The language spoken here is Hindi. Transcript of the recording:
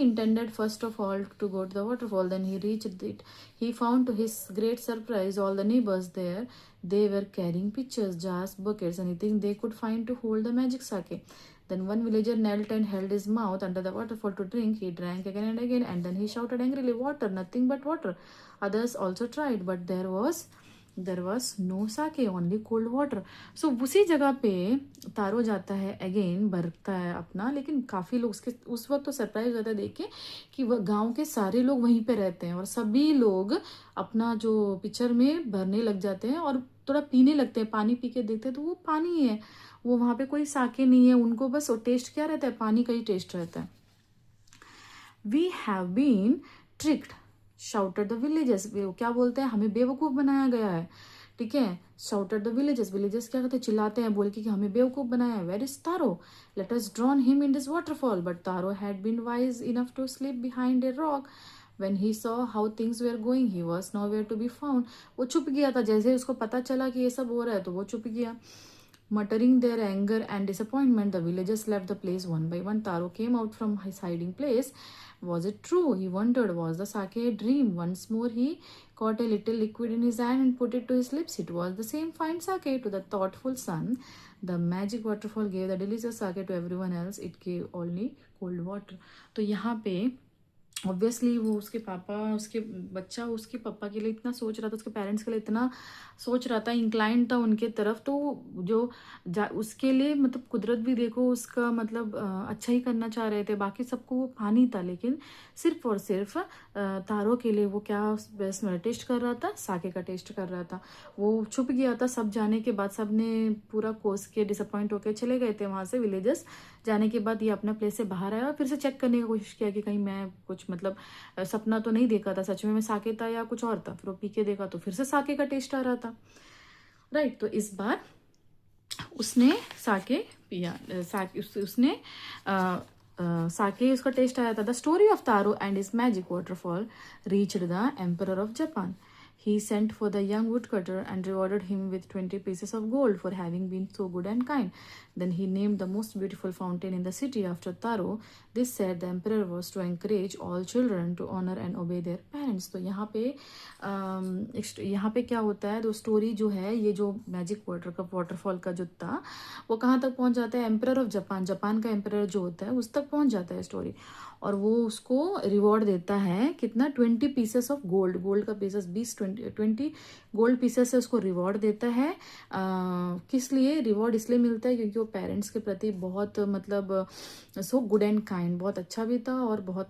intended first of all to go to the waterfall. Then he reached it. He found to his great surprise all the neighbors there. They were carrying pitchers, jars, buckets, anything they could find to hold the magic sake. Then one villager knelt and held his mouth under the waterfall to drink. He drank again and again, and then he shouted angrily, "Water, nothing but water." Others also tried, but there was no sake, only cold water. So उसी जगह पे तारो जाता है, अगेन भरता है अपना, लेकिन काफ़ी लोग उसके उस वक्त तो सरप्राइज हो जाता है देख के कि वह गांव के सारे लोग वहीं पे रहते हैं और सभी लोग अपना जो पिक्चर में भरने लग जाते हैं और थोड़ा पीने लगते हैं। पानी पी के देखते हैं तो वो पानी है, वो वहाँ पे कोई साके नहीं है, उनको बस टेस्ट क्या रहता है, पानी का ही टेस्ट रहता है। We have been tricked shouted the villages, क्या बोलते हैं, हमें बेवकूफ बनाया गया है, ठीक है। शाउटेड द विलेजेस, विलेजेस क्या कहते हैं, चिल्लाते हैं बोल के कि हमें बेवकूफ बनाया है। Where is Taro, let us drown him in this waterfall, but Taro had been wise enough to sleep behind a rock. When he saw how things were going, he was nowhere to be found. वो छुप गया था, जैसे उसको पता चला कि ये सब हो रहा है तो वो छुप गया। Muttering their anger and disappointment, the villagers left the place one by one. Taro came out from his hiding place. Was it true? He wondered. Was the sake a dream? Once more he caught a little liquid in his hand and put it to his lips. It was the same fine sake to the thoughtful son. The magic waterfall gave the delicious sake to everyone else. It gave only cold water. तो यहाँ पे ऑब्वियसली वो उसके पापा, उसके बच्चा उसके पापा के लिए इतना सोच रहा था, उसके पेरेंट्स के लिए इतना सोच रहा था, इंक्लाइंड था उनके तरफ, तो जो उसके लिए मतलब कुदरत भी देखो उसका मतलब अच्छा ही करना चाह रहे थे। बाकी सबको वो पानी था, लेकिन सिर्फ और सिर्फ तारों के लिए वो क्या बेस्ट टेस्ट कर रहा था, साके का टेस्ट कर रहा था। वो छुप गया था, सब जाने के बाद सब ने पूरा कोस के डिसअपॉइंट होकर चले गए थे वहाँ से। विलेजर्स जाने के बाद ये अपना प्लेस से बाहर आया और फिर से चेक करने की कोशिश किया कि कहीं मैं कुछ मतलब सपना तो नहीं देखा था, सच में मैं साके था या कुछ और था। फिर वो पी के देखा तो फिर से साके का टेस्ट आ रहा था, राइट। तो इस बार उसने साके पिया, उसने साके उसका टेस्ट आया था। The story of taro and his magic waterfall reached the emperor of Japan. He sent for the young woodcutter and rewarded him with 20 pieces of gold for having been so good and kind. Then he named the most beautiful fountain in the city after Taro. This said the emperor was to encourage all children to honor and obey their parents. तो यहाँ पे क्या होता है, तो स्टोरी जो है ये जो मैजिक वाटरफॉल का जो था वो कहाँ तक पहुँच जाता है, एम्परर ऑफ जापान, जापान का एम्परर जो होता है उस तक पहुँच जाता है स्टोरी। और वो उसको रिवॉर्ड देता है कितना, 20 पीसेस ऑफ गोल्ड, गोल्ड का पीसेस 20 गोल्ड पीसेस से उसको रिवॉर्ड देता है। किस लिए रिवॉर्ड इसलिए मिलता है क्योंकि वो पेरेंट्स के प्रति बहुत मतलब सो गुड एंड काइंड, बहुत अच्छा भी था और बहुत